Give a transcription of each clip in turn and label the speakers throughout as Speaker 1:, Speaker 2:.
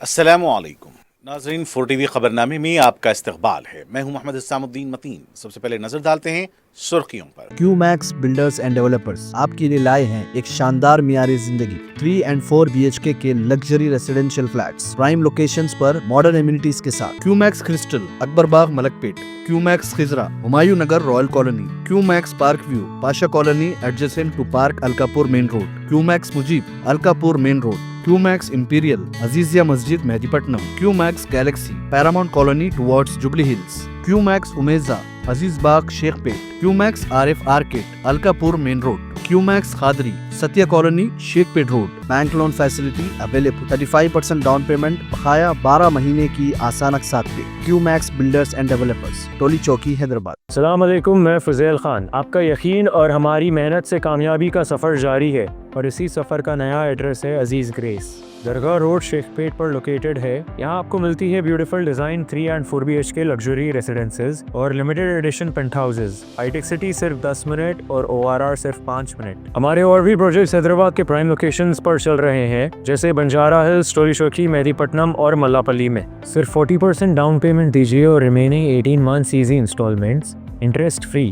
Speaker 1: السلام علیکم ناظرین، 4 TV خبرنامے میں آپ کا استقبال ہے۔ میں ہوں محمد اسلام الدین متین۔ سب سے پہلے نظر ڈالتے ہیں سرخیوں پر۔
Speaker 2: کیو میکس بلڈرز اینڈ ڈیولپرز آپ کے لیے لائے ہیں ایک شاندار معیاری زندگی 3 and 4 BHK کے luxury residential flats prime locations پر ماڈرن ایمینٹیز کے ساتھ۔ Q Max crystal Akbar Bagh Malakpet, Q Max Khizra Humayun Nagar royal colony, Q Max park view Pasha colony adjacent to park Alkapur main road, Q Max Mujeeb Alkapur main road, Q Max imperial Azizia Masjid Mehdipatnam, Q Max galaxy paramount colony towards Jubilee Hills, Q Max Ameeza Aziz Bagh Sheikhpet, Q Max RF arcade Alkapur main road, Q Max Khadri Satya colony Sheikhpet road. Bank loan facility available, 35% down payment بقایا 12 مہینے کی آسان اقساط پہ۔ کیو میکس builders and developers, Toli Chowki Hyderabad.
Speaker 3: السلام علیکم، میں فضیل خان۔ آپ کا یقین اور ہماری محنت سے کامیابی کا سفر جاری ہے، اور اسی سفر کا نیا ایڈریس ہے عزیز گریس، درگاہ روڈ شیخ پیٹ پر لوکیٹڈ ہے۔ یہاں آپ کو ملتی ہے beautiful design 3 and 4 BHK luxury residences اور limited edition penthouses. High tech city صرف 10 منٹ اور ORR صرف 5 منٹ۔ ہمارے اور بھی پروجیکٹس حیدرآباد کے پرائم لوکیشنز پر چل رہے ہیں، جیسے بنجارہ ہلز، ٹولی چوکی، مہدی پٹنم اور ملا پلی میں۔ صرف 40% ڈاؤن پیمنٹ دیجیے اور remaining 18 months easy instalments, interest free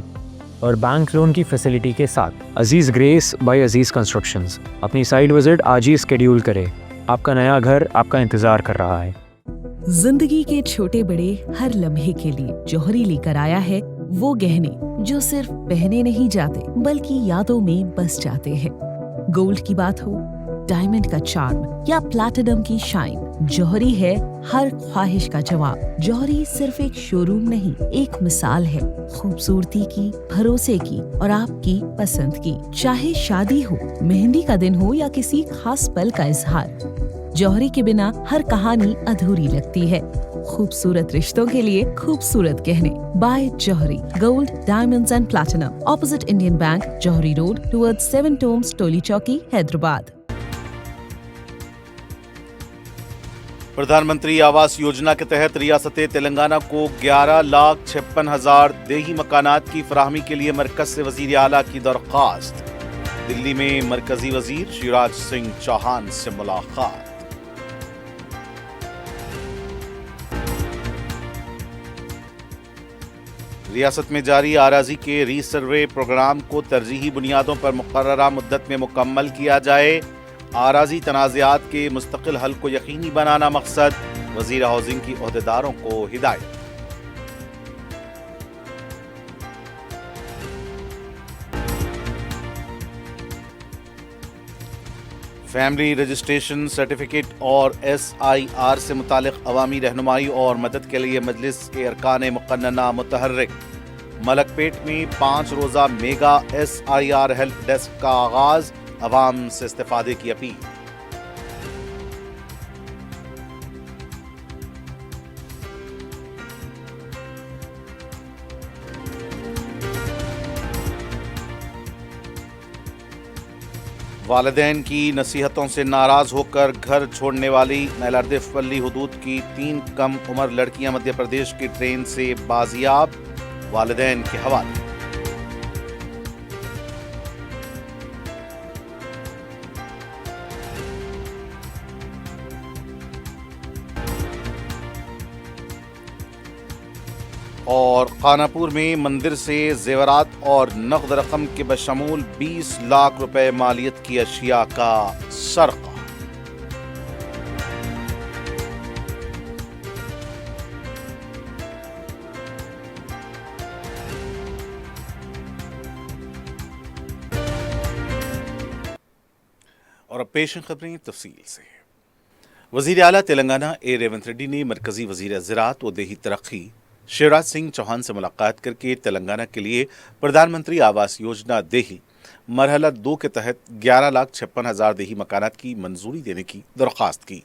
Speaker 3: اور بینک لون کی فیسلٹی کے ساتھ۔ عزیز گریس بائی عزیز کنسٹرکشنز۔ اپنی سائٹ وزٹ آج ہی اسکیڈیول کرے، آپ کا نیا گھر آپ کا انتظار کر رہا ہے۔
Speaker 4: زندگی کے چھوٹے بڑے ہر لمحے کے لیے جوہری لے کر آیا ہے وہ گہنے جو صرف پہنے نہیں جاتے بلکہ یادوں میں بس جاتے ہیں۔ گولڈ کی بات ہو، ڈائمنڈ کا چارم یا پلاٹینم کی شائن، جوہری ہے ہر خواہش کا جواب۔ جوہری صرف ایک شو روم نہیں، ایک مثال ہے خوبصورتی کی، بھروسے کی اور آپ کی پسند کی۔ چاہے شادی ہو، مہندی کا دن ہو یا کسی خاص پل کا اظہار، جوہری کے بنا ہر کہانی ادھوری لگتی ہے۔ خوبصورت رشتوں کے لیے خوبصورت گہنے بائے جوہری، gold, diamonds and platinum, opposite Indian bank, جوہری روڈ ٹورڈ 7 ٹومز، ٹولی چوکی، حیدرآباد۔
Speaker 1: پردھان منتری آواس یوجنا کے تحت ریاست تلنگانہ کو 11,56,000 دیہی مکانات کی فراہمی کے لیے مرکز سے وزیر اعلیٰ کی درخواست۔ دلی میں مرکزی وزیر شیوراج سنگھ چوہان سے ملاقات۔ ریاست میں جاری اراضی کے ری سروے پروگرام کو ترجیحی بنیادوں پر مقررہ مدت میں مکمل کیا جائے۔ اراضی تنازعات کے مستقل حل کو یقینی بنانا مقصد، وزیر ہاؤسنگ کی عہدیداروں کو ہدایت۔ فیملی رجسٹریشن سرٹیفکیٹ اور SIR سے متعلق عوامی رہنمائی اور مدد کے لیے مجلس کے ارکان مقننہ متحرک۔ ملک پیٹ میں 5 روزہ میگا SIR ہیلپ ڈیسک کا آغاز، عوام سے استفادے کی اپیل۔ والدین کی نصیحتوں سے ناراض ہو کر گھر چھوڑنے والی نیلاردیف پلی حدود کی 3 کم عمر لڑکیاں مدھیہ پردیش کی ٹرین سے بازیاب، والدین کے حوالے۔ اور خانپور میں مندر سے زیورات اور نقد رقم کے بشمول 20 لاکھ روپے مالیت کی اشیاء کا سرقہ۔ اور اب پیش خبریں تفصیل سے۔ وزیر اعلیٰ تلنگانہ ریونت ریڈی نے مرکزی وزیر زراعت و دیہی ترقی شیوراج سنگھ چوہان سے ملاقات کر کے تلنگانہ کے لیے پردھان منتری آواس یوجنا دیہی مرحلہ 2 کے تحت 11,56,000 دیہی مکانات کی منظوری دینے کی درخواست کی۔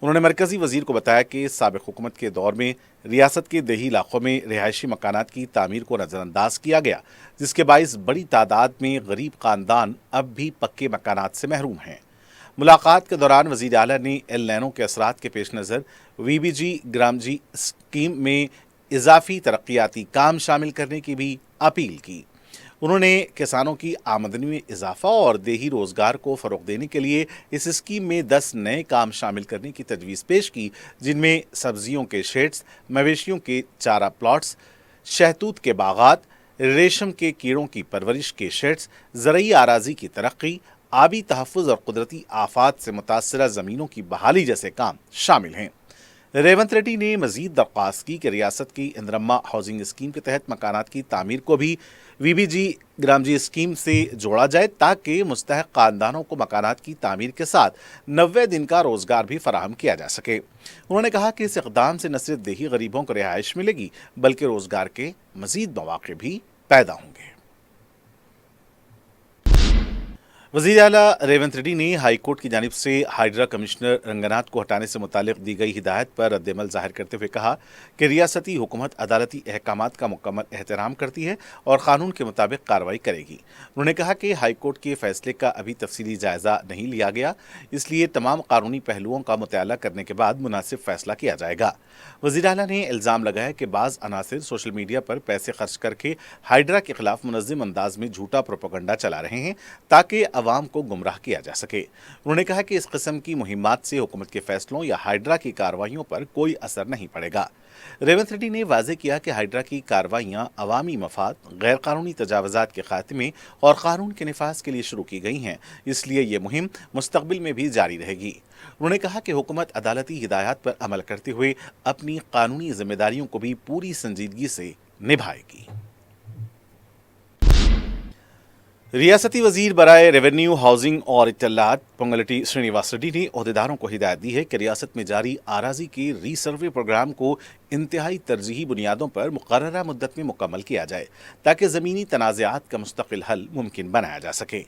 Speaker 1: انہوں نے مرکزی وزیر کو بتایا کہ سابق حکومت کے دور میں ریاست کے دیہی علاقوں میں رہائشی مکانات کی تعمیر کو نظر انداز کیا گیا، جس کے باعث بڑی تعداد میں غریب خاندان اب بھی پکے مکانات سے محروم ہیں۔ ملاقات کے دوران وزیر اعلیٰ نے ایل لینوں کے اثرات کے پیش نظر VBG گرام جی اسکیم میں اضافی ترقیاتی کام شامل کرنے کی بھی اپیل کی۔ انہوں نے کسانوں کی آمدنی میں اضافہ اور دیہی روزگار کو فروغ دینے کے لیے اس اسکیم میں 10 نئے کام شامل کرنے کی تجویز پیش کی، جن میں سبزیوں کے شیڈز، مویشیوں کے چارہ پلاٹس، شہتوت کے باغات، ریشم کے کیڑوں کی پرورش کے شیڈز، زرعی اراضی کی ترقی، آبی تحفظ اور قدرتی آفات سے متاثرہ زمینوں کی بحالی جیسے کام شامل ہیں۔ ریونت ریڈی نے مزید درخواست کی کہ ریاست کی اندرما ہاؤسنگ اسکیم کے تحت مکانات کی تعمیر کو بھی وی بی جی گرام جی اسکیم سے جوڑا جائے تاکہ مستحق خاندانوں کو مکانات کی تعمیر کے ساتھ 90 دن کا روزگار بھی فراہم کیا جا سکے۔ انہوں نے کہا کہ اس اقدام سے نہ صرف دیہی غریبوں کو رہائش ملے گی بلکہ روزگار کے مزید مواقع بھی پیدا ہوں گے۔ وزیر اعلیٰ ریونت ریڈی نے ہائی کورٹ کی جانب سے ہائیڈرا کمشنر رنگناتھ کو ہٹانے سے متعلق دی گئی ہدایت پر رد عمل ظاہر کرتے ہوئے کہا کہ ریاستی حکومت عدالتی احکامات کا مکمل احترام کرتی ہے اور قانون کے مطابق کارروائی کرے گی۔ انہوں نے کہا کہ ہائی کورٹ کے فیصلے کا ابھی تفصیلی جائزہ نہیں لیا گیا، اس لیے تمام قانونی پہلوؤں کا مطالعہ کرنے کے بعد مناسب فیصلہ کیا جائے گا۔ وزیر اعلیٰ نے الزام لگایا کہ بعض عناصر سوشل میڈیا پر پیسے خرچ کر کے ہائیڈرا کے خلاف منظم انداز میں جھوٹا پروپیگنڈا چلا رہے ہیں تاکہ عوام کو گمراہ کیا جا سکے۔ انہوں نے کہا کہ اس قسم کی مہمات سے حکومت کے فیصلوں یا ہائیڈرا کی کارروائیوں پر کوئی اثر نہیں پڑے گا۔ ریونت ریڈی نے واضح کیا کہ ہائیڈرا کی کارروائیاں عوامی مفاد، غیر قانونی تجاوزات کے خاتمے اور قانون کے نفاذ کے لیے شروع کی گئی ہیں، اس لیے یہ مہم مستقبل میں بھی جاری رہے گی۔ انہوں نے کہا کہ حکومت عدالتی ہدایات پر عمل کرتے ہوئے اپنی قانونی ذمہ داریوں کو بھی پوری سنجیدگی سے نبھائے گی۔ ریاستی وزیر برائے ریونیو، ہاؤسنگ اور اطلاعات پونگلٹی سرینیواس ریڈی نے عہدیداروں کو ہدایت دی ہے کہ ریاست میں جاری اراضی کے ری سروے پروگرام کو انتہائی ترجیحی بنیادوں پر مقررہ مدت میں مکمل کیا جائے تاکہ زمینی تنازعات کا مستقل حل ممکن بنایا جا سکے۔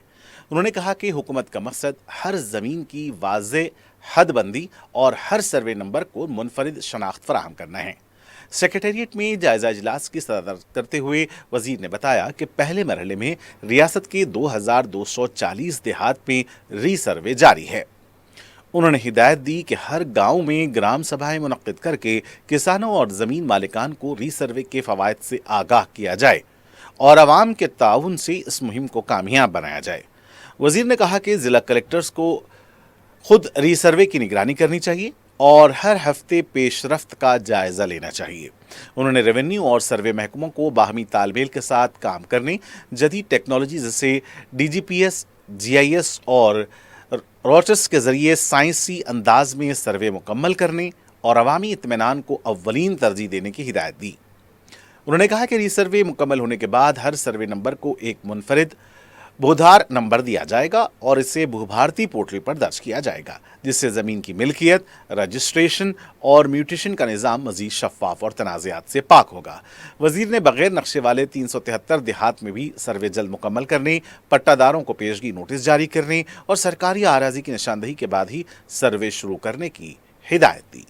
Speaker 1: انہوں نے کہا کہ حکومت کا مقصد ہر زمین کی واضح حد بندی اور ہر سروے نمبر کو منفرد شناخت فراہم کرنا ہے۔ سیکریٹریٹ میں جائزہ اجلاس کی صدارت کرتے ہوئے وزیر نے بتایا کہ پہلے مرحلے میں ریاست کے 2240 دیہات میں ری سروے جاری ہے۔ انہوں نے ہدایت دی کہ ہر گاؤں میں گرام سبھائیں منعقد کر کے کسانوں اور زمین مالکان کو ری سروے کے فوائد سے آگاہ کیا جائے اور عوام کے تعاون سے اس مہم کو کامیاب بنایا جائے۔ وزیر نے کہا کہ ضلع کلکٹرز کو خود ری سروے کی نگرانی کرنی چاہیے اور ہر ہفتے پیش رفت کا جائزہ لینا چاہیے۔ انہوں نے ریونیو اور سروے محکموں کو باہمی تال میل کے ساتھ کام کرنے، جدید ٹیکنالوجی جیسے D G P S, G I S اور روٹس کے ذریعے سائنسی انداز میں سروے مکمل کرنے اور عوامی اطمینان کو اولین ترجیح دینے کی ہدایت دی۔ انہوں نے کہا کہ ری سروے مکمل ہونے کے بعد ہر سروے نمبر کو ایک منفرد بھودھار نمبر دیا جائے گا اور اسے بھوبھارتی پورٹل پر درج کیا جائے گا، جس سے زمین کی ملکیت، رجسٹریشن اور میوٹیشن کا نظام مزید شفاف اور تنازعات سے پاک ہوگا۔ وزیر نے بغیر نقشے والے 373 دیہات میں بھی سروے جلد مکمل کرنے، پٹہ داروں کو پیشگی نوٹس جاری کرنے اور سرکاری اراضی کی نشاندہی کے بعد ہی سروے شروع کرنے کی ہدایت دی۔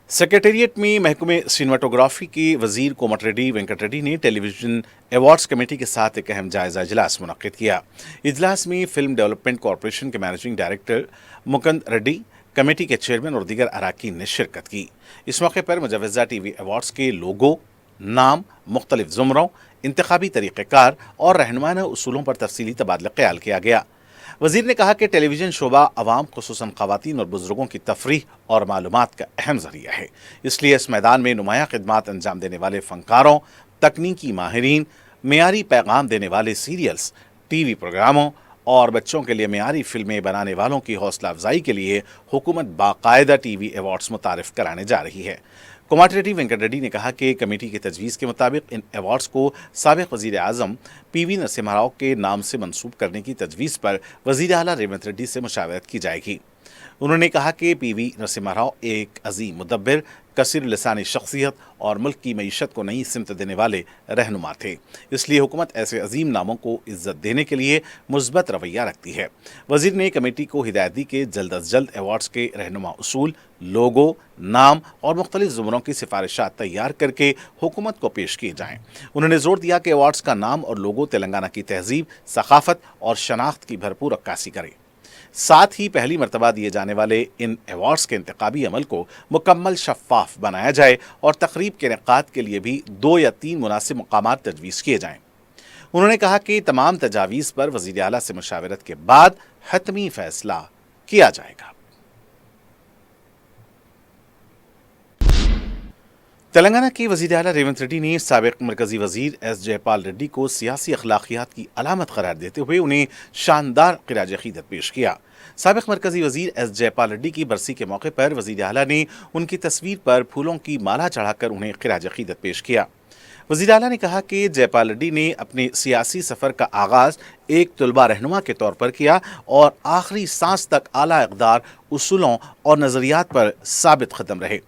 Speaker 1: سیکریٹریٹ میں محکمہ سینماٹوگرافی کے وزیر کومٹ ریڈی وینکٹ ریڈی نے ٹیلی ویژن ایوارڈز کمیٹی کے ساتھ ایک اہم جائزہ اجلاس منعقد کیا۔ اجلاس میں فلم ڈیولپمنٹ کارپوریشن کے مینیجنگ ڈائریکٹر مکند ریڈی، کمیٹی کے چیئرمین اور دیگر اراکین نے شرکت کی۔ اس موقع پر مجوزہ ٹی وی ایوارڈز کے لوگو، نام، مختلف زمروں، انتخابی طریقہ کار اور رہنمانہ اصولوں پر تفصیلی تبادلہ خیال کیا گیا۔ وزیر نے کہا کہ ٹیلی ویژن شعبہ عوام خصوصاً خواتین اور بزرگوں کی تفریح اور معلومات کا اہم ذریعہ ہے، اس لیے اس میدان میں نمایاں خدمات انجام دینے والے فنکاروں، تکنیکی ماہرین، معیاری پیغام دینے والے سیریلز، ٹی وی پروگراموں اور بچوں کے لیے معیاری فلمیں بنانے والوں کی حوصلہ افزائی کے لیے حکومت باقاعدہ ٹی وی ایوارڈز متعارف کرانے جا رہی ہے۔ کوماٹیریٹی وینکٹ ریڈی نے کہا کہ کمیٹی کی تجویز کے مطابق ان ایوارڈز کو سابق وزیر اعظم پی وی نرسمہا راؤ کے نام سے منسوب کرنے کی تجویز پر وزیر اعلیٰ ریونت ریڈی سے مشاورت کی جائے گی۔ انہوں نے کہا کہ پی وی نرسمہا راؤ ایک عظیم مدبر، کثیر لسانی شخصیت اور ملک کی معیشت کو نئی سمت دینے والے رہنما تھے، اس لیے حکومت ایسے عظیم ناموں کو عزت دینے کے لیے مثبت رویہ رکھتی ہے۔ وزیر نے کمیٹی کو ہدایت دی کہ جلد از جلد ایوارڈز کے رہنما اصول، لوگو، نام اور مختلف زمروں کی سفارشات تیار کر کے حکومت کو پیش کیے جائیں۔ انہوں نے زور دیا کہ ایوارڈز کا نام اور لوگو تلنگانہ کی تہذیب، ثقافت اور شناخت کی بھرپور عکاسی کرے۔ साथ ही पहली मर्तबा दिए जाने वाले इन अवार्ड्स के इंतखाबी अमल को मुकम्मल शफ़ाफ बनाया जाए और तकरीब के इनेकाद के लिए भी 2 या 3 मुनासिब मकामात तजवीज़ किए जाएं। उन्होंने कहा कि तमाम तजावीज़ पर वज़ीर आला से मुशावरत के बाद हतमी फैसला किया जाएगा। तेलंगाना के वज़ीर आला रेवंत रेड्डी ने साबिक मरकजी वज़ीर एस जयपाल रेड्डी को सियासी अखलाकियात की अलामत करार देते हुए उन्हें शानदार ख़िराज अक़ीदत पेश किया। साबिक मरकजी वज़ीर एस जयपाल रेड्डी की बरसी के मौके पर वज़ीर आला ने उनकी तस्वीर पर फूलों की माला चढ़ाकर उन्हें ख़िराज अक़ीदत पेश किया। वज़ीर आला ने कहा कि जयपाल रेड्डी ने अपने सियासी सफ़र का आगाज़ एक तलबा रहनुमा के तौर पर किया और आखिरी सांस तक आला इक़दार, उसूलों और नज़रियात पर साबित ख़दम रहे।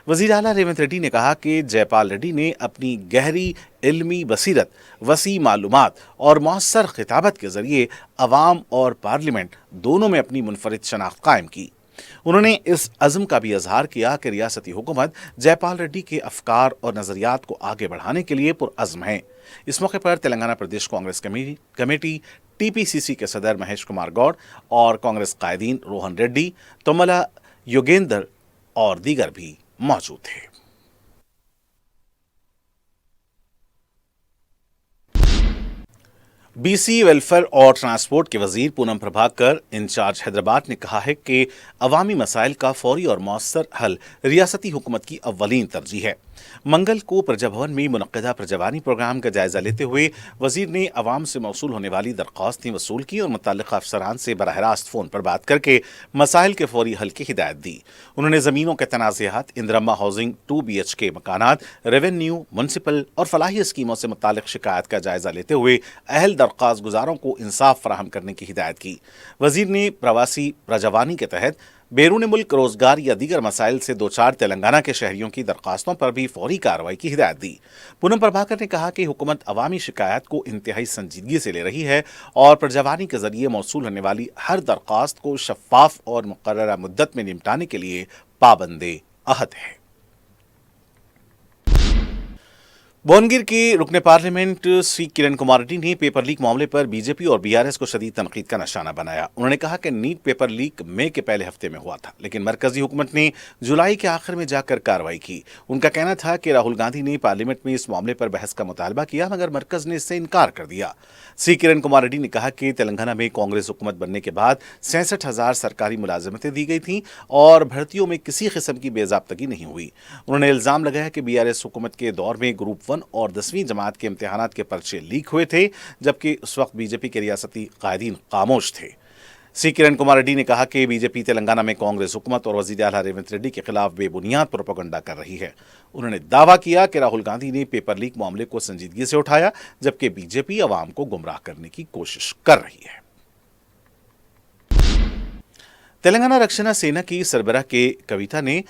Speaker 1: वज़ीर आला रेवंत रेड्डी ने कहा कि जयपाल रेड्डी ने अपनी गहरी इल्मी बसीरत, वसी मालूमात और मौसर खिताबत के ज़रिए अवाम और पार्लियामेंट दोनों में अपनी मुनफरिद शनाख्त कायम की। उन्होंने इस अज़्म का भी इजहार किया कि रियासती हुकूमत जयपाल रेड्डी के अफकार और नज़रियात को आगे बढ़ाने के लिए पुरअज़्म है। इस मौके पर तेलंगाना प्रदेश कांग्रेस कमेटी TPCC के सदर महेश कुमार गौड़ और कांग्रेस कायदीन रोहन रेड्डी, तोमला योगेंद्र और दीगर भी मौजूद थे। BC वेलफेयर और ट्रांसपोर्ट के वजीर पूनम प्रभाकर इंचार्ज हैदराबाद ने कहा है कि अवामी मसाइल का फौरी और मौसर हल रियासती हुकूमत की अव्वलीन तरजीह है। मंगल को प्रजा भवन में मुनक्किदा प्रजावानी प्रोग्राम का जायजा लेते हुए वजीर ने अवाम से मौसूल होने वाली दरख्वास्तें वसूल की और मुतल्लिक़ा अफसरान से बराह रास्त फ़ोन पर बात करके मसाइल के फौरी हल की हिदायत दी। उन्होंने ज़मीनों के तनाज़ात, इंदिरम्मा हाउसिंग 2 BHK मकानात, रेवेन्यू, म्यूनसिपल और फलाही स्कीमों से मुताल्लिक़ शिकायत का जायजा लेते हुए अहल दरख्वास्त गुजारों को इंसाफ फराहम करने की हिदायत की। वजीर ने प्रवासी प्रजावानी के तहत बैरून मुल्क रोजगार या दीगर मसाइल से 2-4 तेलंगाना के शहरियों की दरख्वास्तों पर भी फौरी कार्रवाई की हिदायत दी। पूनम प्रभाकर ने कहा कि हुकूमत अवामी शिकायत को इंतहाई संजीदगी से ले रही है और प्रजावानी के जरिए मौसूल होने वाली हर दरख्वास्त को शफाफ और मुकर्ररा मुद्दत में निपटाने के लिए पाबंदे अहद है। बोनगिर के रुकने पार्लियामेंट सी किरण कुमार रेड्डी ने पेपर लीक मामले पर बीजेपी और बीआरएस को शदीद तनकीद का निशाना बनाया। उन्होंने कहा कि नीट पेपर लीक मई के पहले हफ्ते में हुआ था, लेकिन मरकजी हुकूमत ने जुलाई के आखिर में जाकर कार्रवाई की। उनका कहना था कि राहुल गांधी ने पार्लियामेंट में इस मामले पर बहस का मुतालबा किया, मगर मरकज ने इससे इनकार कर दिया। सी किरण कुमार रेड्डी ने कहा कि तेलंगाना में कांग्रेस हुकूमत बनने के बाद 66,000 सरकारी मुलाजमतें दी गई थीं और भर्तियों में किसी किस्म की बेज़ाब्तगी नहीं हुई। उन्होंने इल्ज़ाम लगाया कि बीआरएस हुकूमत के दौर में ग्रुप 1 और 10वीं जमात के इम्तिहानात के पर्चे लीक हुए थे, जबकि उस वक्त बीजेपी के रियासती कायदीन खामोश थे। सी किरण कुमार रेड्डी ने कहा कि बीजेपी तेलंगाना में कांग्रेस हुकूमत और वज़ीर आला रेवंत रेड्डी के खिलाफ बेबुनियाद प्रोपेगेंडा कर रही है। उन्होंने दावा किया कि राहुल गांधी ने पेपर लीक मामले को संजीदगी से उठाया, जबकि बीजेपी अवाम को गुमराह करने की कोशिश कर रही है। तेलंगाना रक्षणा सेना की सरबराह के कविता ने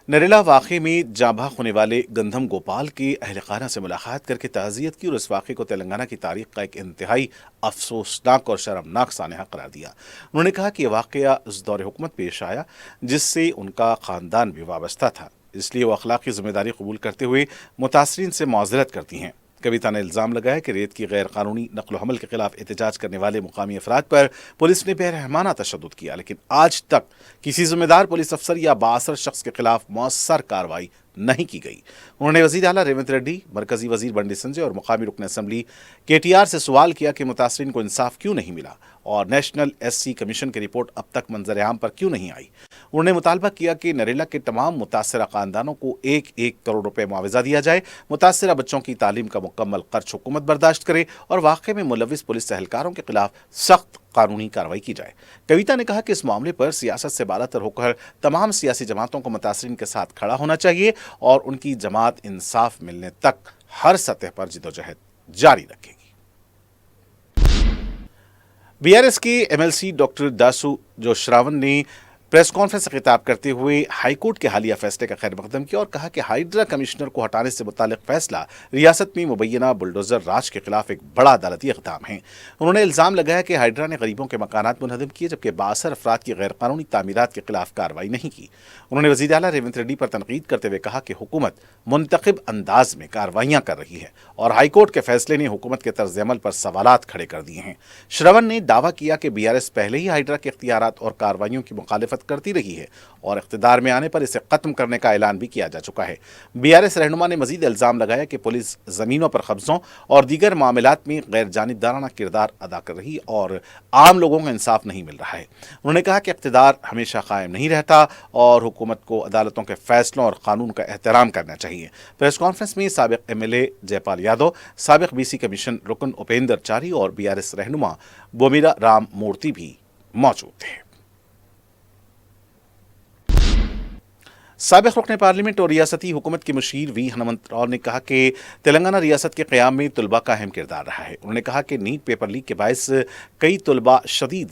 Speaker 1: नरेला वाक़े में जाँ बहक होने वाले गंधम गोपाल के अहल खाना से मुलाकात करके ताज़ियत की और इस वाक़े को तेलंगाना की तारीख का एक इंतहाई अफसोसनाक और शर्मनाक सानहा करार दिया। उन्होंने कहा कि यह वाक़या उस दौर हुकूमत पेश आया जिससे उनका ख़ानदान भी वाबस्ता था, इसलिए वो अखलाकी ज़िम्मेदारी कबूल करते हुए मुतासरीन से मौज़रत करती हैं। कविता ने इल्ज़ाम लगाया कि रेत की गैर कानूनी नकल हमल के खिलाफ एहतजाज करने वाले मुकामी अफराद पर पुलिस ने बेरहमाना तशद्दुद किया, लेकिन आज तक किसी जिम्मेदार पुलिस अफसर या बाअसर शख्स के खिलाफ मौसर कार्रवाई नहीं की गई। उन्होंने वज़ीर आला रेवंत रेड्डी, मरकजी वज़ीर बंडी संजय और मुकामी रुकन असम्बली KTR से सवाल किया कि मुतासरीन को इंसाफ क्यों नहीं मिला और नेशनल SC कमीशन की रिपोर्ट अब तक मंजर आम पर क्यों नहीं आई। उन्होंने मुतालबा किया कि नरेला के तमाम मुतासरा खानदानों को 1-1 करोड़ रुपए मुआवजा दिया जाए, मुतासरा बच्चों की तालीम का मुकम्मल खर्च हुकूमत बर्दाश्त करे और वाक़े में मुलविस पुलिस एहलकारों के खिलाफ सख्त कानूनी कार्रवाई की जाए। कविता ने कहा कि इस मामले पर सियासत से बालातर होकर तमाम सियासी जमातों को मुतासरीन के साथ खड़ा होना चाहिए और उनकी जमात इंसाफ मिलने तक हर सतह पर जिदोजहद जारी रखेगी। BRS के MLC डॉक्टर दासू जोश्रावन ने प्रेस कॉन्फ्रेंस से खिताब करते हुए हाईकोर्ट के हालिया फैसले का खैर मकदम किया और कहा कि हाइड्रा कमिश्नर को हटाने से मुतालिक फैसला रियासत में मुबैना बुलडोजर राज के खिलाफ एक बड़ा अदालती इक़दाम है। उन्होंने इल्ज़ाम लगाया कि हाइड्रा ने गरीबों के मकानात मुनहदम किए जबकि बासर अफराद की गैर कानूनी तामीरात के खिलाफ कार्रवाई नहीं की। उन्होंने वज़ीर आला रेवंत रेड्डी पर तनकीद करते हुए कहा कि हुकूमत मुंतखब अंदाज में कार्रवाइयाँ कर रही है और हाईकोर्ट के फैसले ने हुकूमत के तर्ज अमल पर सवालात खड़े कर दिए हैं। श्रवण ने दावा किया कि BRS पहले ही हाइड्रा के इख्तियारात और कार्रवाइयों की मुखालिफत करती रही है और इख्तिदार में आने पर इसे खत्म करने का ऐलान भी किया जा चुका है। BRS रहनुमा ने मजीद इल्जाम लगाया कि पुलिस जमीनों पर कब्जों और दीगर मामलात में गैर जानिबदाराना किरदार अदा कर रही और आम लोगों को इंसाफ नहीं मिल रहा है। उन्होंने कहा कि इख्तिदार हमेशा कायम नहीं रहता और हुकूमत को अदालतों के फैसलों और कानून का एहतराम करना चाहिए। प्रेस कॉन्फ्रेंस में साबिक MLA जयपाल यादव, साबिक BC कमीशन रुकन उपेंद्र चारी और BRS रहनुमा बोमीरा राम मूर्ति भी मौजूद थे। साबिक रुकन पार्लियामेंट और रियासती हुकूमत के मुशीर V हनुमंत राव ने कहा कि तेलंगाना रियासत के क़याम में तलबा का अहम किरदार रहा है। उन्होंने कहा कि नीट पेपर लीक के बायस कई तलबा शदीद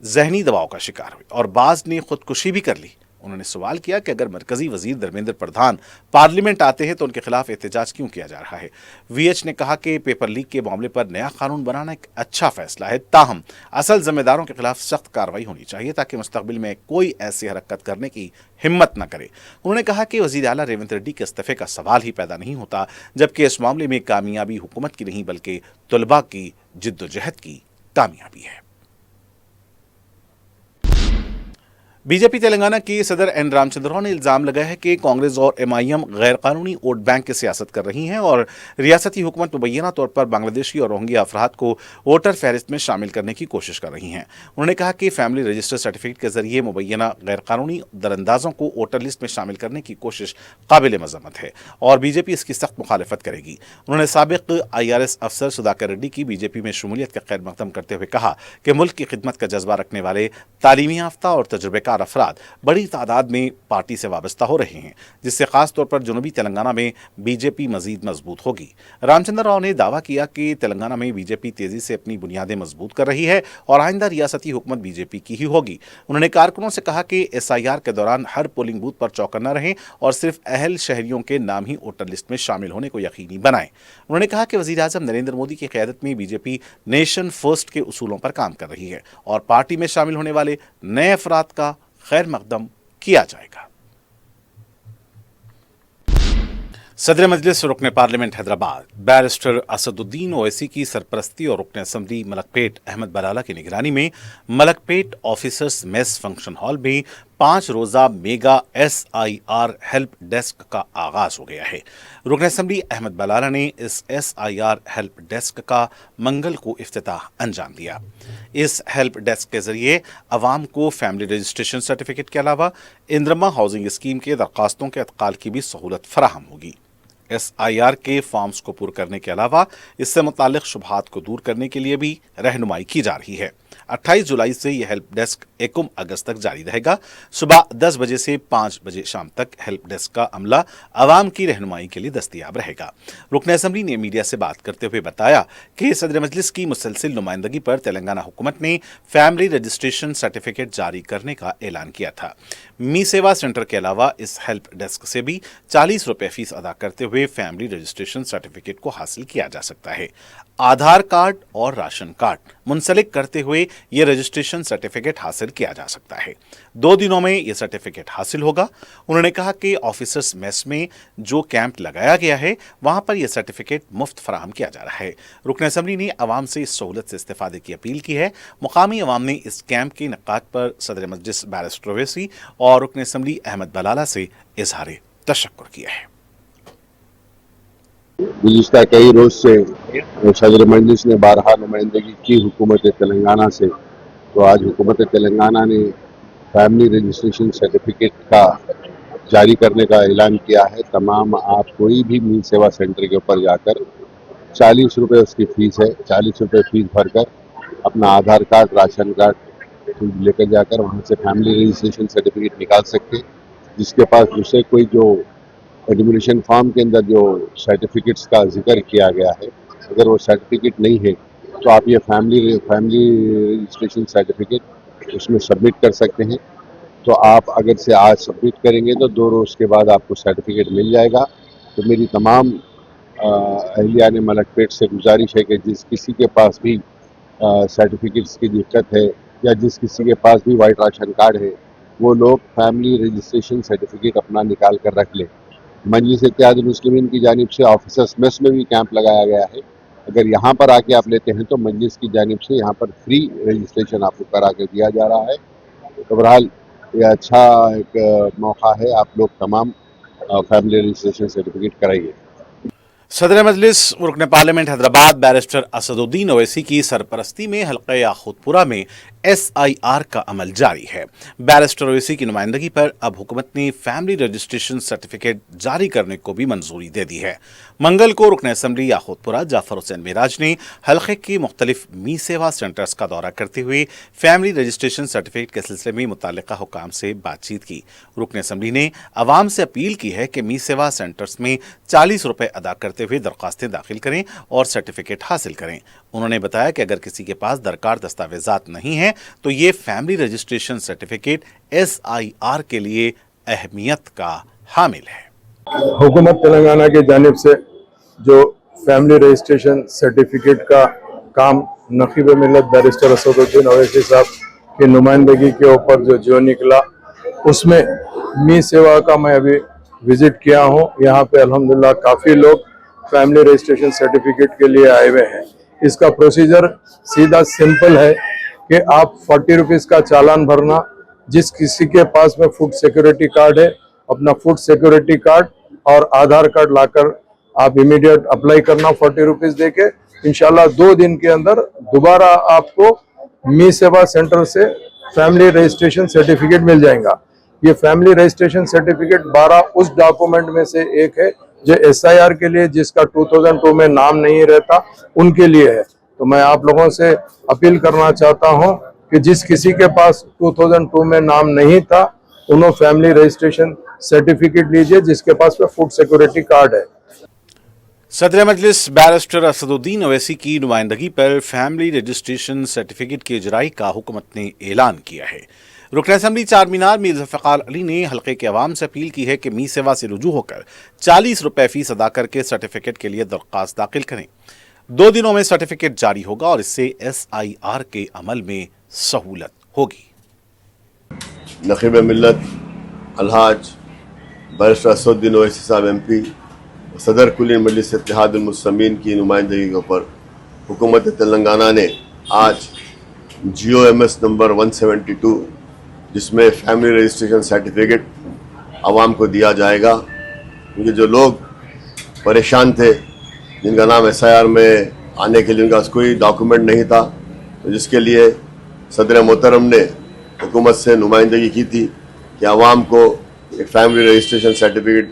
Speaker 1: जहनी दबाव का शिकार हुए और बाज़ ने खुदकुशी भी कर ली। उन्होंने सवाल किया कि अगर मरकजी वजीर धर्मेंद्र प्रधान पार्लियामेंट आते हैं तो उनके खिलाफ एहतजाज क्यों किया जा रहा है। VH ने कहा कि पेपर लीक के मामले पर नया कानून बनाना एक अच्छा फैसला है, ताहम असल जिम्मेदारों के खिलाफ सख्त कार्रवाई होनी चाहिए ताकि मुस्तकबिल में कोई ऐसी हरकत करने की हिम्मत न करे। उन्होंने कहा कि वजीर आला रेवंत रेड्डी के इस्तीफे का सवाल ही पैदा नहीं होता, जबकि इस मामले में कामयाबी हुकूमत की नहीं बल्कि तलबा की जिद्दोजहद की कामयाबी है। बीजेपी तेलंगाना के सदर N रामचंद्र राव ने इल्जाम लगाया है कि कांग्रेस और MIM गैर कानूनी वोट बैंक की सियासत कर रही हैं और रियासती हुकूमत मुबैना तौर पर बांग्लादेशी और रोहिंग्या अफराद को वोटर फहरिस्त में शामिल करने की कोशिश कर रही हैं। उन्होंने कहा कि फैमिली रजिस्टर सर्टिफिकेट के जरिए मुबैना गैर कानूनी दरअंदाजों को वोटर लिस्ट में शामिल करने की कोशिश काबिल मजम्मत है और बीजेपी इसकी सख्त मुखालफत करेगी। उन्होंने साबिक IRS अफसर सुधाकर रेड्डी की बीजेपी में शमूलियत का खैर मकदम करते हुए कहा कि मुल्क की खिदमत का जज्बा रखने वाले तालीमी याफ्ता और तजुर्बेकार अफराद बड़ी तादाद में पार्टी से वाबस्ता हो रहे हैं, जिससे खास तौर पर जनूबी तेलंगाना में बीजेपी मजीद मजबूत होगी। रामचंद्र राव ने दावा किया कि तेलंगाना में बीजेपी तेजी से अपनी बुनियादें मजबूत कर रही है और आइंदा रियासती हुकूमत बीजेपी की ही होगी। उन्होंने कारकुनों से कहा कि SIR के दौरान हर पोलिंग बूथ पर चौकन्ना रहें और सिर्फ अहल शहरियों के नाम ही वोटर लिस्ट में शामिल होने को यकीनी बनाएं। उन्होंने कहा कि वजीर आजम नरेंद्र मोदी की क़यादत में बीजेपी नेशन फर्स्ट के उसूलों पर काम कर रही है और पार्टी में शामिल होने वाले नए अफराद का खैर मकदम किया जाएगा। सदर मजलिस रुकन पार्लियामेंट हैदराबाद बैरिस्टर असदुद्दीन ओवैसी की सरपरस्ती और रुकन असम्बली मलकपेट अहमद बलाला की निगरानी में Malakpet officers mess function hall में 5 रोज़ा मेगा SIR हेल्प डेस्क का आगाज हो गया है। रुकन असम्बली अहमद बलाला ने इस SIR हेल्प डेस्क का मंगल को इफ्तिताह अंजाम दिया। इस हेल्प डेस्क के जरिए अवाम को फैमिली रजिस्ट्रेशन सर्टिफिकेट के अलावा इंदिरा हाउसिंग स्कीम के दरखास्तों के अतकाल की भी सहूलत फराहम होगी। SIR के फॉर्म्स को पूरा करने के अलावा इससे मुतालिक शुबहात को दूर करने के लिए भी रहनुमाई की जा रही है। 28 जुलाई से यह हेल्प डेस्क 1 अगस्त तक जारी रहेगा। सुबह 10 बजे से 5 बजे शाम तक हेल्प डेस्क का अमला आवाम की रहनुमाई के लिए दस्तयाब रहेगा। रुकन असम्बली ने मीडिया से बात करते हुए बताया कि सदर मजलिस की मुसलसिल नुमाइंदगी पर तेलंगाना हुकूमत ने फैमिली रजिस्ट्रेशन सर्टिफिकेट जारी करने का ऐलान किया था। मी सेवा सेंटर के अलावा इस हेल्प डेस्क से भी 40 रुपये फीस अदा करते हुए फैमिली रजिस्ट्रेशन सर्टिफिकेट को हासिल किया जा सकता है। आधार कार्ड और राशन कार्ड मुंसलिक करते हुए यह रजिस्ट्रेशन सर्टिफिकेट हासिल किया जा सकता है। 2 दिनों में यह सर्टिफिकेट हासिल होगा। उन्होंने कहा कि ऑफिसर्स मेस में जो कैंप लगाया गया है वहां पर यह सर्टिफिकेट मुफ्त फराहम किया जा रहा है। रुकन असम्बली ने अवाम से इस सहूलत से इस्तेफादे की अपील की है। मुकामी अवाम ने इस कैंप के इनेकाद पर सदर मजलिस बैरिस्टर ओवैसी और रुकन असम्बली अहमद बलाला से इजहार तशक्कुर किया है।
Speaker 5: गुज़िश्ता कई रोज से सदर मजलिस ने बारहा नुमाइंदगी की हुकूमत तेलंगाना से, तो आज हुकूमत तेलंगाना ने फैमिली रजिस्ट्रेशन सर्टिफिकेट का जारी करने का ऐलान किया है। तमाम आप कोई भी मील सेवा सेंटर के ऊपर जाकर 40 रुपये उसकी फ़ीस है, 40 रुपये फीस भरकर अपना आधार कार्ड, राशन कार्ड लेकर जाकर वहाँ से फैमिली रजिस्ट्रेशन सर्टिफिकेट निकाल सकते हैं। जिसके पास दूसरे कोई जो एडमिशन फॉर्म के अंदर जो सर्टिफिकेट्स का जिक्र किया गया है, अगर वो सर्टिफिकेट नहीं है तो आप ये फैमिली रजिस्ट्रेशन सर्टिफिकेट उसमें सबमिट कर सकते हैं। تو آپ اگر سے آج سبمٹ کریں گے تو 2 روز کے بعد آپ کو سرٹیفکیٹ مل جائے گا. تو میری تمام اہلیان ملک پیٹ سے گزارش ہے کہ جس کسی کے پاس بھی سرٹیفکیٹس کی دقت ہے یا جس کسی کے پاس بھی وائٹ راشن کارڈ ہے وہ لوگ فیملی رجسٹریشن سرٹیفکیٹ اپنا نکال کر رکھ لیں. مجلس اتحاد المسلمین کی جانب سے آفیسرس میس میں بھی کیمپ لگایا گیا ہے. اگر یہاں پر آ کے آپ لیتے ہیں تو مجلس کی جانب سے یہاں پر فری رجسٹریشن آپ کو کرا کے دیا جا رہا ہے. تو بہرحال یہ اچھا ایک موقع ہے, آپ لوگ تمام فیملی رجسٹریشن سرٹیفکیٹ کرائیے.
Speaker 1: صدر مجلس رکن پارلیمنٹ حیدرآباد بیرسٹر اسد الدین اویسی کی سرپرستی میں حلقہ یاقوت پورہ میں SIR کا عمل جاری ہے. بیرسٹر اویسی کی نمائندگی پر اب حکومت نے فیملی رجسٹریشن سرٹیفکیٹ جاری کرنے کو بھی منظوری دے دی ہے. منگل کو رکن اسمبلی یاقوت پورہ جعفر حسین معراج نے حلقے کی مختلف می سیوا سینٹرز کا دورہ کرتے ہوئے فیملی رجسٹریشن سرٹیفکیٹ کے سلسلے میں متعلقہ حکام سے بات چیت کی. رکن اسمبلی نے عوام سے اپیل کی ہے کہ می سیوا سینٹرز میں 40 روپے ادا کرتے ہوئے درخواستیں داخل کریں اور سرٹیفکیٹ حاصل کریں. انہوں نے بتایا کہ اگر کسی کے پاس درکار دستاویزات نہیں ہیں تو یہ فیملی رجسٹریشن سرٹیفکیٹ SIR کے لیے اہمیت کا حامل ہے.
Speaker 6: حکومت تلنگانہ کی جانب سے جو فیملی رجسٹریشن سرٹیفکیٹ کا کام نقیب ملت بیرسٹر اسد الدین اویسی صاحب کی نمائندگی کے اوپر جو نکلا, اس میں می سیوا کا میں ابھی وزٹ کیا ہوں. یہاں پہ الحمدللہ کافی لوگ فیملی رجسٹریشن سرٹیفکیٹ کے لیے آئے ہوئے ہیں. اس کا پروسیجر سیدھا سمپل ہے کہ آپ 40 روپیز کا چالان بھرنا, جس کسی کے پاس میں فوڈ سیکورٹی کارڈ ہے اپنا فوڈ سیکورٹی کارڈ اور آدھار کارڈ لا کر آپ امیڈیٹ اپلائی کرنا 40 روپیز دے کے. انشاءاللہ 2 دن کے اندر دوبارہ آپ کو می سیوا سینٹر سے فیملی رجسٹریشن سرٹیفکیٹ مل جائے گا. یہ فیملی رجسٹریشن سرٹیفکیٹ 12 اس ڈاکومنٹ میں سے ایک ہے جو SIR کے لیے, جس کا 2002 میں نام نہیں رہتا ان کے لیے ہے. تو میں آپ لوگوں سے اپیل کرنا چاہتا ہوں کہ جس کسی کے پاس 2002 میں نام نہیں تھا انہوں فیملی رجسٹریشن سرٹیفکیٹ لیجئے جس کے پاس فوڈ سیکورٹی کارڈ ہے.
Speaker 1: صدر مجلس بیرسٹر اسد الدین اویسی کی نمائندگی پر فیملی رجسٹریشن سرٹیفکیٹ کی اجرائی کا حکومت نے اعلان کیا ہے. رکن اسمبلی چار مینار میر ذوالفقار علی نے حلقے کے عوام سے اپیل کی ہے کہ می سیوا سے رجوع ہو کر 40 روپے فیس ادا کر کے سرٹیفکیٹ کے لیے درخواست داخل کریں. 2 دنوں میں سرٹیفکیٹ جاری ہوگا اور اس سے SIR کے عمل میں سہولت ہوگی.
Speaker 7: نقیب ملت الحاج بیرسٹر اسد الدین اویسی صاحب MP صدر کلی مجلس اتحاد المسلمین کی نمائندگی کے اوپر حکومت تلنگانہ نے آج GOMS نمبر 172 جس میں فیملی رجسٹریشن سرٹیفکیٹ عوام کو دیا جائے گا, کیونکہ جو لوگ پریشان تھے جن کا نام SIR میں آنے کے لیے ان کا کوئی ڈاکومنٹ نہیں تھا, تو جس کے لیے صدر محترم نے حکومت سے نمائندگی کی تھی کہ عوام کو ایک فیملی رجسٹریشن سرٹیفکیٹ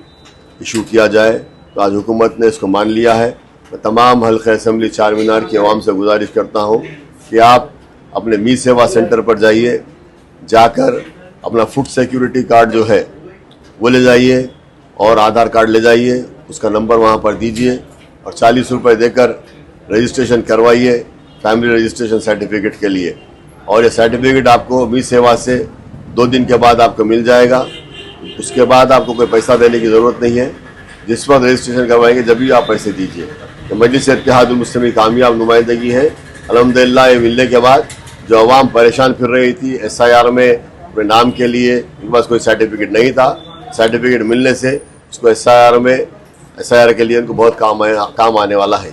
Speaker 7: ایشو کیا جائے. تو آج حکومت نے اس کو مان لیا ہے. میں تمام حلقہ اسمبلی چار مینار کی عوام سے گزارش کرتا ہوں کہ آپ اپنے می سیوا سینٹر پر جائیے, جا کر اپنا فوڈ سیکورٹی کارڈ جو ہے وہ لے جائیے اور آدھار کارڈ لے جائیے, اس کا نمبر وہاں پر دیجیے اور 40 روپے دے کر رجسٹریشن کروائیے فیملی رجسٹریشن سرٹیفکیٹ کے لیے. اور یہ سرٹیفکیٹ آپ کو می سیوا سے 2 دن کے بعد آپ کو مل جائے گا. اس کے بعد آپ کو کوئی پیسہ دینے کی ضرورت نہیں ہے. جس وقت رجسٹریشن کروائیں گے جب بھی آپ پیسے دیجیے. مجلس اتحاد المسلمین کامیاب نمائندگی ہے الحمدللہ. یہ ملنے کے بعد جو عوام پریشان پھر رہی تھی SIR میں اپنے نام کے لیے, ان کے پاس کوئی سرٹیفکیٹ نہیں تھا, سرٹیفکیٹ ملنے سے اس کو SIR کے لیے ان کو بہت کام آنے والا ہے.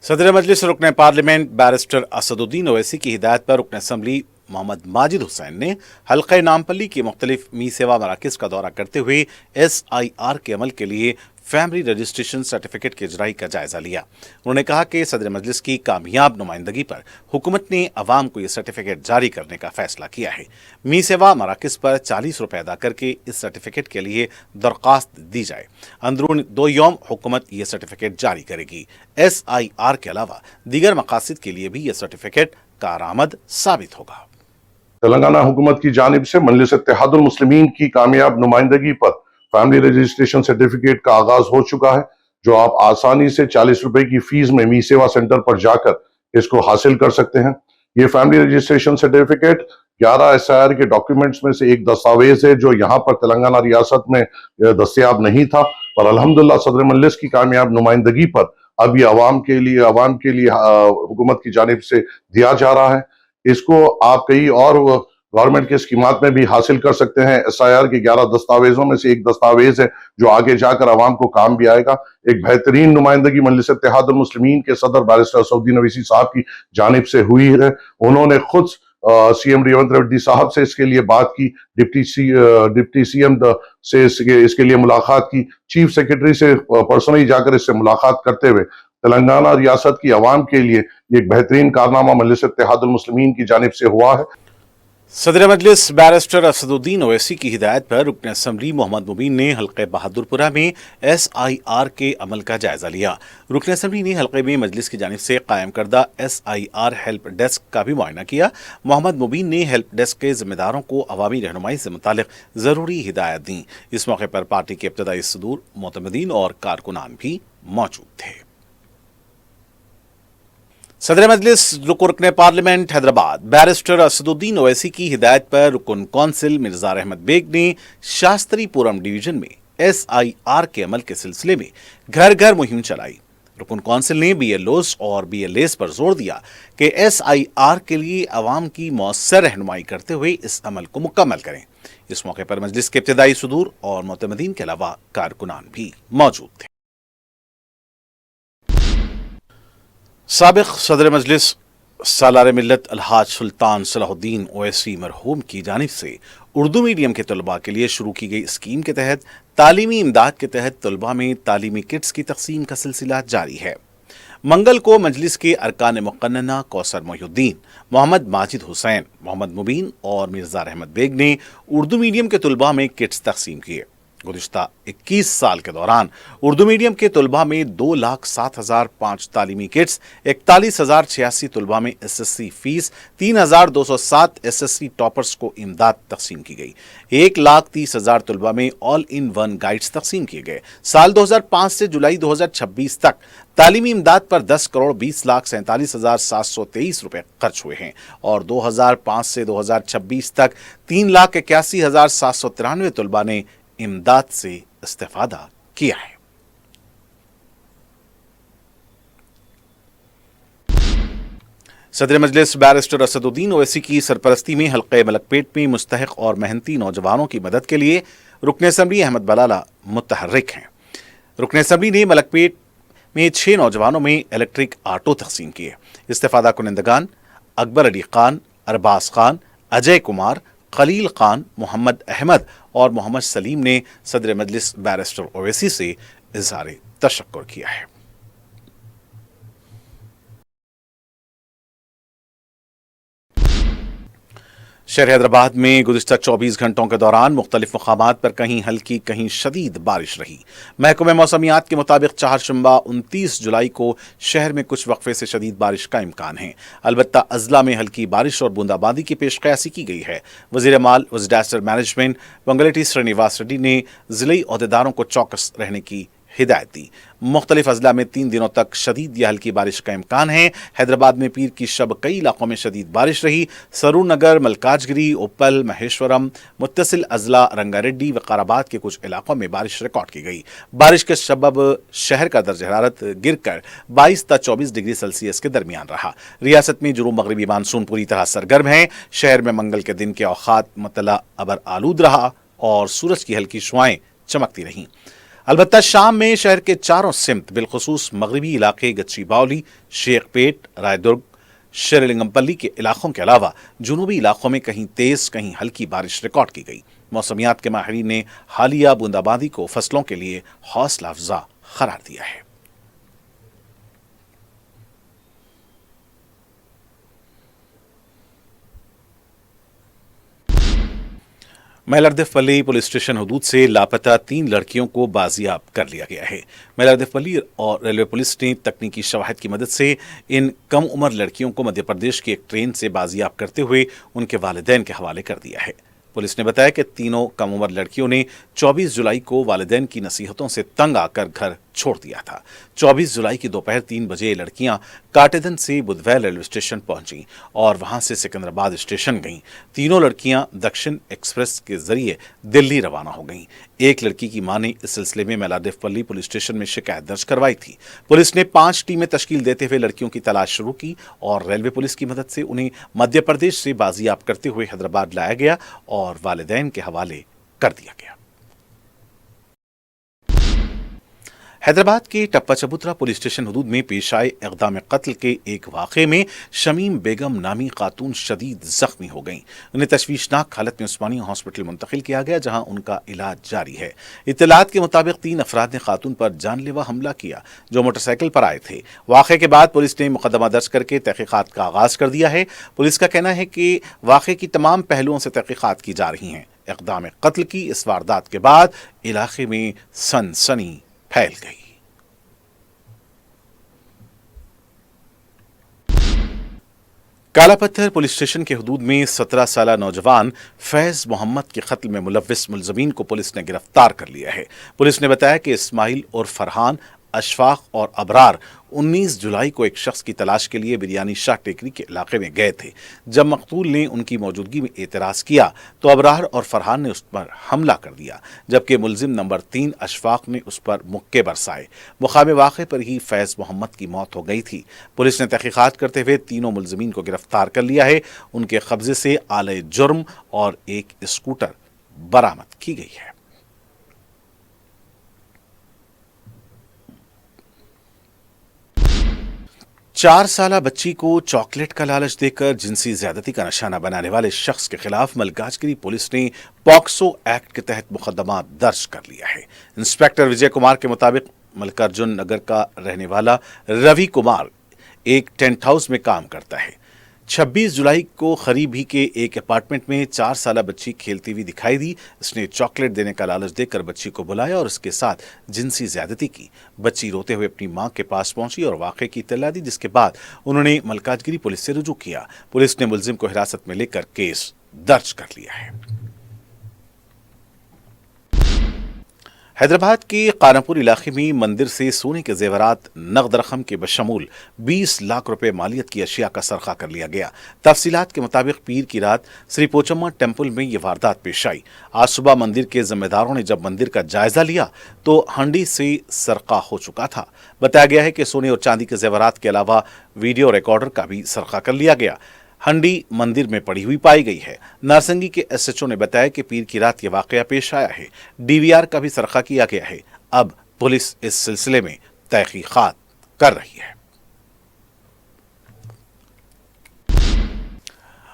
Speaker 1: صدر مجلس رکن پارلیمنٹ بیرسٹر اسد الدین اویسی کی ہدایت پر رکن اسمبلی محمد ماجد حسین نے حلقہ نامپلی کے مختلف می سیوا مراکز کا دورہ کرتے ہوئے SIR کے عمل کے لیے فیملی رجسٹریشن سرٹیفکیٹ کی اجرائی کا جائزہ لیا. انہوں نے کہا کہ صدر مجلس کی کامیاب نمائندگی پر حکومت نے عوام کو یہ سرٹیفکیٹ جاری کرنے کا فیصلہ کیا ہے. می سیوا مراکز پر 40 روپے ادا کر کے اس سرٹیفکیٹ کے لیے درخواست دی جائے. اندرون 2 یوم حکومت یہ سرٹیفکیٹ جاری کرے گی. SIR کے علاوہ دیگر مقاصد کے لیے بھی یہ سرٹیفکیٹ کارآمد ثابت ہوگا.
Speaker 8: تلنگانہ حکومت کی جانب سے مجلس اتحاد المسلمین کی کامیاب نمائندگی پر فیملی رجسٹریشن سرٹیفکیٹ کا آغاز ہو چکا ہے, جو آپ آسانی سے 40 روپے کی فیس میں می سیوا سینٹر پر جا کر اس کو حاصل کر سکتے ہیں. یہ فیملی رجسٹریشن سرٹیفکیٹ 11 SIR के डॉक्यूमेंट्स में से एक दस्तावेज है जो यहाँ पर तेलंगाना रियासत में दस्तयाब नहीं था, पर अल्हम्दुलिल्लाह सदर मजलिस की कामयाब नुमाइंदगी पर अब ये अवाम के लिए हुकूमत की जानिब से दिया जा रहा है। इसको आप कई और गवर्नमेंट के स्कीमात में भी हासिल कर सकते हैं। SIR के 11 दस्तावेजों में से एक दस्तावेज है जो आगे जाकर अवाम को काम भी आएगा। एक बेहतरीन नुमाइंदगी मजलिस इत्तेहादुल मुस्लिमीन के सदर बैरिस्टर असदुद्दीन ओवैसी साहब की जानिब से हुई है। उन्होंने खुद CM रेवंत रेड्डी साहब से इसके लिए बात की, डिप्टी CM से इसके लिए मुलाकात की, चीफ सेक्रेटरी से पर्सनली जाकर इससे मुलाकात करते हुए तेलंगाना रियासत की अवाम के लिए एक बेहतरीन कारनामा मजलिस इत्तेहादुल मुस्लिमीन की जानिब से हुआ है।
Speaker 1: सदर मजलिस बैरिस्टर असदुद्दीन ओवैसी की हिदायत पर रुकन असम्बली मोहम्मद मुबीन ने हल्के बहादुरपुरा में SIR के अमल का जायजा लिया। रुकन असम्बली ने हल्के में मजलिस की जानिब से कायम करदा SIR हेल्प डेस्क का भी मुआयना किया। मोहम्मद मुबीन ने हेल्प डेस्क के जिम्मेदारों को अवामी रहनुमाई से मुतालिक ज़रूरी हिदायत दी। इस मौके पर पार्टी के इब्तदाई सदूर, मोतमदीन और कारकुनान भी मौजूद थे। सदर मजलिस रुकन पार्लियामेंट हैदराबाद बैरिस्टर असदुद्दीन ओवैसी की हिदायत पर रुकन कौंसिल मिर्जा अहमद बेग ने शास्त्रीपुरम डिवीजन में SIR के अमल के सिलसिले में घर घर मुहिम चलाई। रुकन कौंसिल ने BLOs और BLAs पर जोर दिया कि SIR के लिए अवाम की मौसर रहनुमाई करते हुए इस अमल को मुकम्मल करें। इस मौके पर मजलिस के इब्तदाई सदूर और मोतमदीन के अलावा कारकुनान भी मौजूद थे। साबिक सदर मजलिस सालार मिल्लत अलहाज सुल्तान सलाहुद्दीन ओवैसी मरहूम की जानिब से उर्दू मीडियम के तलबा के लिए शुरू की गई स्कीम के तहत तालीमी इमदाद के तहत तलबा में तालीमी किट्स की तकसीम का सिलसिला जारी है। मंगल को मजलिस के अरकान मुक़न्नना कौसर मोहिउद्दीन, मोहम्मद माजिद हुसैन, मोहम्मद मुबीन और मिर्जा अहमद बेग ने उर्दू मीडियम के तलबा में किट्स तकसीम किए। गुज़िश्ता 21 साल के दौरान उर्दू मीडियम के तलबा में 2,07,005 तालीमी किट्स, 41,086 तलबा में SSC फीस, 3,207 SSC टॉपर्स को इमदाद तकसीम की गई। 1,30,000 तलबा में ऑल इन वन गाइड्स तकसीम किए गए। साल 2005 से जुलाई 2026 तक तालीमी इमदाद पर 10,20,47,723 रुपए खर्च हुए हैं और 2005 से 2026 तक 3,81,793 तलबा ने इमदाद से इस्तेफादा किया है। सदर मजलिस बैरिस्टर असदुद्दीन ओवैसी की सरपरस्ती में हल्के मलकपेट में मुस्तहिक और मेहनती नौजवानों की मदद के लिए रुकन असम्बली अहमद बलाला मुतहर्रिक हैं। रुकन असम्बली ने मलकपेट में 6 नौजवानों में इलेक्ट्रिक ऑटो तकसीम किए। इस्तेफादा कुनिंदगान अकबर अली खान, अरबाज खान, अजय कुमार, खलील खान, मोहम्मद अहमद और मोहम्मद सलीम ने सदर मजलिस बैरिस्टर ओवैसी से इज़हार तशक्कुर किया है। शहर हैदराबाद में गुज़िश्ता 24 घंटों के दौरान मुख्तलिफ मकामात पर कहीं हल्की कहीं शदीद बारिश रही। महकमे मौसमियात के मुताबिक चहारशंबा 29 जुलाई को शहर में कुछ वक्फे से शदीद बारिश का इम्कान है। अलबत्ता अजला में हल्की बारिश और बूंदाबांदी की पेशकयासी की गई है। वज़ीर माल व डिजास्टर मैनेजमेंट बंगलेटी श्रीनिवास रेड्डी ने ज़िले अहदेदारों को चौकस रहने की हिदायत दी। मुख्तलिफ अजला में 3 दिनों तक शदीद या हल्की बारिश का इम्कान है। हैदराबाद में पीर की शब कई इलाकों में शदीद बारिश रही। सरूर नगर, मलकाजगिरी, उप्पल, महेश्वरम, मुत्तसिल अजला, रंगारेड्डी, वकाराबाद के कुछ इलाकों में बारिश रिकॉर्ड की गई। बारिश के सबब शहर का दर्ज हरारत गिरकर 22 ta 24 डिग्री सेल्सियस के दरमियान रहा। रियासत में जुनूब मगरबी मानसून पूरी तरह सरगर्म है। शहर में मंगल के दिन के औकात मतला अबर आलूद रहा और सूरज की हल्की शुआएं चमकती रहीं। अलबत्ता शाम में शहर के चारों सिमत बिलखुसूस मगरबी इलाके गच्ची बावली, शेखपेट, रायदुर्ग, शेरलिंगमपल्ली के इलाकों के अलावा जुनूबी इलाकों में कहीं तेज कहीं हल्की बारिश रिकॉर्ड की गई। मौसमियात के माहिरीन ने हालिया बूंदाबांदी को फसलों के लिए हौसला अफजा करार दिया है। मैलरदेवपल्ली पुलिस स्टेशन हदूद से लापता 3 लड़कियों को बाजियाब कर लिया गया है। मैलरदेवपल्ली और रेलवे पुलिस ने तकनीकी शवाहिद की मदद से इन कम उम्र लड़कियों को मध्य प्रदेश की एक ट्रेन से बाजियाब करते हुए उनके वालिदैन के हवाले कर दिया है। पुलिस ने बताया कि तीनों कम उम्र लड़कियों ने 24 जुलाई को वालिदैन की नसीहतों से तंग आकर घर छोड़ दिया था। 24 जुलाई की दोपहर 3 बजे ये लड़कियां काटेदन से बुधवैल रेलवे स्टेशन पहुंची और वहां से सिकंदराबाद स्टेशन गईं। तीनों लड़कियां दक्षिण एक्सप्रेस के जरिए दिल्ली रवाना हो गईं। एक लड़की की मां ने इस सिलसिले में मेलादेवपल्ली पुलिस स्टेशन में शिकायत दर्ज करवाई थी। पुलिस ने 5 टीमें तश्कील देते हुए लड़कियों की तलाश शुरू की और रेलवे पुलिस की मदद से उन्हें मध्य प्रदेश से बाजियाब करते हुए हैदराबाद लाया गया और वालिदैन के हवाले कर दिया गया। हैदराबाद के टप्पा चबूतरा पुलिस स्टेशन हदूद में पेश आए इक़दाम कत्ल के एक वाक़े में शमीम बेगम नामी खातून शदीद जख्मी हो गईं। उन्हें तशवीशनाक हालत में उस्मानिया हॉस्पिटल मुंतकिल किया गया, जहां उनका इलाज जारी है। इत्तलात के मुताबिक 3 अफराद ने खातून पर जानलेवा हमला किया जो मोटरसाइकिल पर आए थे। वाक़े के बाद पुलिस ने मुकदमा दर्ज करके तहकीकात का आगाज कर दिया है। पुलिस का कहना है कि वाक़े की तमाम पहलुओं से तहकीकात की जा रही हैं। इक़दाम कत्ल की इस वारदात के बाद इलाके में सनसनी फैल गई। काला पत्थर पुलिस स्टेशन के हदूद में 17 साला नौजवान फैज मोहम्मद के कत्ल में मुलव्विस मुलजमीन को पुलिस ने गिरफ्तार कर लिया है। पुलिस ने बताया कि इस्माइल और फरहान, अशफाक और अबरार 19 जुलाई को एक शख्स की तलाश के लिए बिरयानी शाह टेकरी के इलाके में गए थे। जब मकतूल ने उनकी मौजूदगी में एतराज किया तो अबरार और फरहान ने उस पर हमला कर दिया, जबकि मुलजिम नंबर 3 अशफाक ने उस पर मुक्के बरसाए। मुकामे वाक़े पर ही फैज़ मोहम्मद की मौत हो गई थी। पुलिस ने तहकीकात करते हुए तीनों मुलजिमीन को गिरफ्तार कर लिया है। उनके कब्जे से आले जुर्म और एक स्कूटर बरामद की गई है। चार साला बच्ची को चॉकलेट का लालच देकर जिनसी ज्यादती का निशाना बनाने वाले शख्स के खिलाफ मलकाजगिरी पुलिस ने पॉक्सो एक्ट के तहत मुकदमा दर्ज कर लिया है। इंस्पेक्टर विजय कुमार के मुताबिक मल्लिकार्जुन नगर का रहने वाला रवि कुमार एक टेंट हाउस में काम करता है। 26 जुलाई को करीबी के एक अपार्टमेंट में 4 साला बच्ची खेलती हुई दिखाई दी। इसने चॉकलेट देने का लालच देकर बच्ची को बुलाया और उसके साथ जिनसी ज्यादती की। बच्ची रोते हुए अपनी मां के पास पहुंची और वाकये की इत्तला दी, जिसके बाद उन्होंने मलकाजगिरी पुलिस से रुजू किया। पुलिस ने मुलजिम को हिरासत में लेकर केस दर्ज कर लिया है। हैदराबाद के कानापुर इलाके में मंदिर से सोने के जेवरात, नगद रकम के बशमूल 20 लाख रुपए मालियत की अशिया का सरखा कर लिया गया। तफसीलात के मुताबिक पीर की रात श्री पोचम्मा टेम्पल में यह वारदात पेश आई। आज सुबह मंदिर के जिम्मेदारों ने जब मंदिर का जायजा लिया तो हंडी से सरका हो चुका था। बताया गया है कि सोने और चांदी के जेवरात के अलावा वीडियो रिकॉर्डर का भी सरखा कर लिया गया। हंडी मंदिर में पड़ी हुई पाई गई है। नारसंगी के एसएचओ ने बताया कि पीर की रात ये वाकया पेश आया है। डीवीआर का भी सरखा किया गया है। अब पुलिस इस सिलसिले में तहकीकात कर रही है।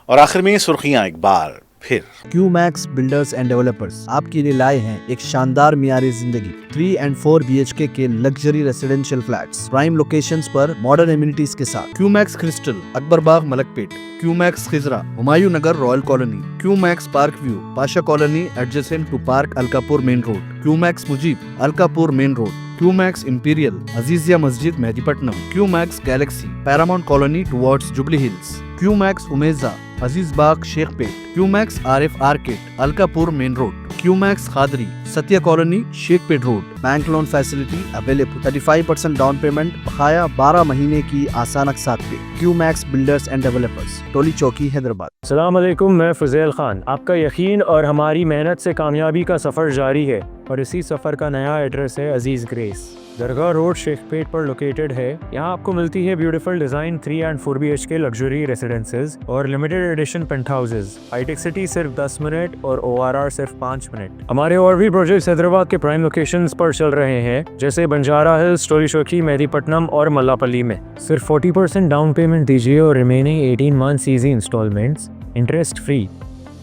Speaker 1: और आखिर में सुर्खियां एक बार फिर।
Speaker 2: क्यूमैक्स बिल्डर्स एंड डेवलपर्स आपके लिए लाए हैं एक शानदार मियारी जिंदगी 3 and 4 BHK के luxury residential flats prime locations पर मॉडर्न एमिनिटीज के साथ। Qmax Crystal, Akbarbagh, Malakpet. Qmax Khizra, Humayun Nagar, Royal Colony. Qmax Park View, Pasha Colony adjacent to park, Alkapur Main Road. Qmax Mujeeb, Alkapur Main Road. Qmax Imperial, Azizia Masjid, Mehdipatnam. Qmax Galaxy, Paramount Colony towards Jubilee Hills. Qmax Umeja, Aziz Bagh, Shaikpet. Qmax Arif Arcade, Alkapur Main Road. Qmax Khadri, Satya Colony, Shaikpet Road. Bank loan facility available. 35% down payment, बकाया 12 महीने की आसान अक़सात पे। QMax builders and developers, टोली चौकी, हैदराबाद।
Speaker 3: अस्सलाम वालेकुम, मैं फुज़ैल खान। आपका यकीन और हमारी मेहनत से कामयाबी का सफ़र जारी है और इसी सफ़र का नया एड्रेस है अजीज़ ग्रेस। दरगाह रोड, शेखपेट पर लोकेटेड है। यहाँ आपको मिलती है beautiful design 3 and 4 BHK luxury residences और limited edition penthouses. Hitec City सिर्फ 10 मिनट और ORR सिर्फ 5 मिनट। हमारे और भी प्रोजेक्ट्स हैदराबाद के प्राइम लोकेशंस पर चल रहे हैं, जैसे बंजारा हिल्स, टोली चौकी, मेहदीपट्टनम और मल्लापल्ली में। सिर्फ 40% डाउन पेमेंट दीजिए और remaining 18 months easy installments interest free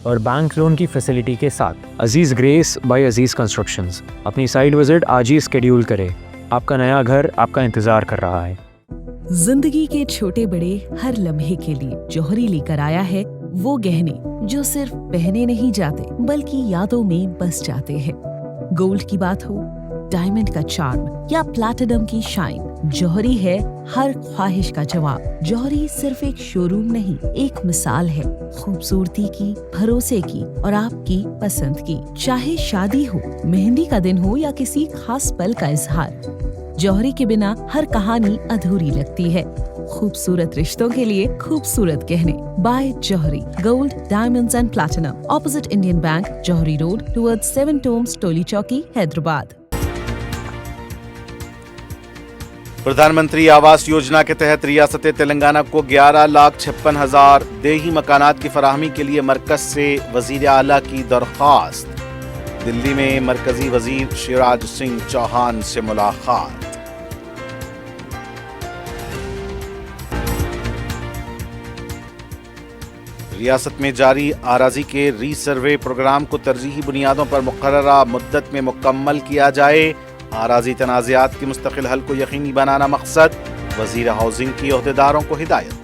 Speaker 3: और बैंक लोन की फैसिलिटी के साथ। Aziz grace by Aziz constructions. अपनी साइट विजिट आज ही स्केड्यूल करें। आपका नया घर आपका इंतजार कर रहा है।
Speaker 4: जिंदगी के छोटे बड़े हर लम्हे के लिए जौहरी लेकर आया है वो गहने जो सिर्फ पहने नहीं जाते बल्कि यादों में बस जाते हैं। गोल्ड की बात हो, डायमंड का चार्म या प्लैटिनम की शाइन, जौहरी है हर ख्वाहिश का जवाब। जौहरी सिर्फ एक शोरूम नहीं, एक मिसाल है खूबसूरती की, भरोसे की और आपकी पसंद की। चाहे शादी हो, मेहंदी का दिन हो या किसी खास पल का इजहार, जौहरी के बिना हर कहानी अधूरी लगती है। खूबसूरत रिश्तों के लिए खूबसूरत गहने by Jauhari gold diamonds and platinum, opposite Indian Bank, Jauhari Road, towards 7 tombs, Toli Chowki, Hyderabad.
Speaker 1: प्रधानमंत्री आवास योजना के तहत रियासत तेलंगाना को 11,56,000 देही मकानात की फराहमी के लिए मरकज से वजीर आला की दरख्वास्त। दिल्ली में मरकजी वजीर शिवराज सिंह चौहान से मुलाकात। रियासत में जारी आराजी के रीसर्वे प्रोग्राम को तरजीही बुनियादों पर मुकर्ररा मुद्दत में मुकम्मल किया जाए। आराजी तनाज़ात के मुस्तकिल हल को यकीनी बनाना मकसद, वजीर हाउसिंग की ओहदेदारों को हिदायत।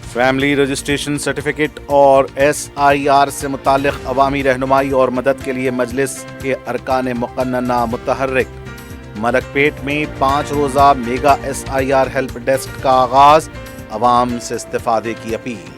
Speaker 1: फैमिली रजिस्ट्रेशन सर्टिफिकेट और SIR से मुताल्लिक़ अवामी रहनुमाई और मदद के लिए मजलिस के अरकान मुक़न्नना मुतहर्रिक। मलकपेट में 5 रोज़ा मेगा SIR हेल्प डेस्क का आगाज, अवाम से इस्तिफादे की अपील।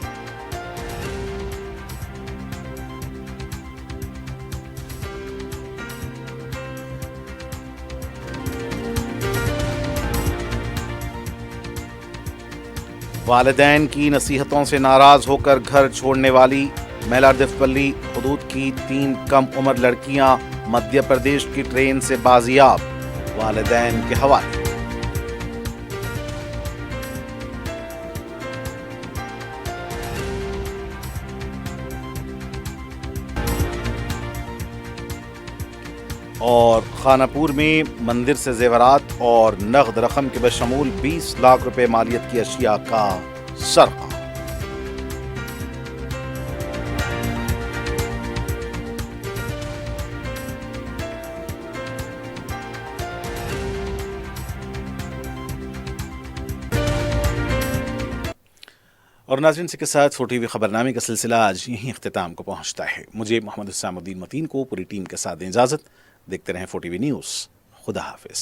Speaker 1: वालिदैन की नसीहतों से नाराज होकर घर छोड़ने वाली मेलारदिफपल्ली हुदूद की 3 कम उम्र लड़कियां मध्य प्रदेश की ट्रेन से बाजियाब, वालिदैन के हवाले। और खानापुर में मंदिर से जेवरात और नगद रकम के बशमूल 20 लाख रुपए मालियत की अशिया का सरका। और नाज़रीन, इसी के साथ 4TV खबरनामे का सिलसिला आज यहीं इख्तिताम को पहुंचता है। मुझे मोहम्मद हुसैनुद्दीन मतीन को पूरी टीम के साथ इजाज़त। देखते रहें 4TV न्यूज़। खुदा हाफिज़।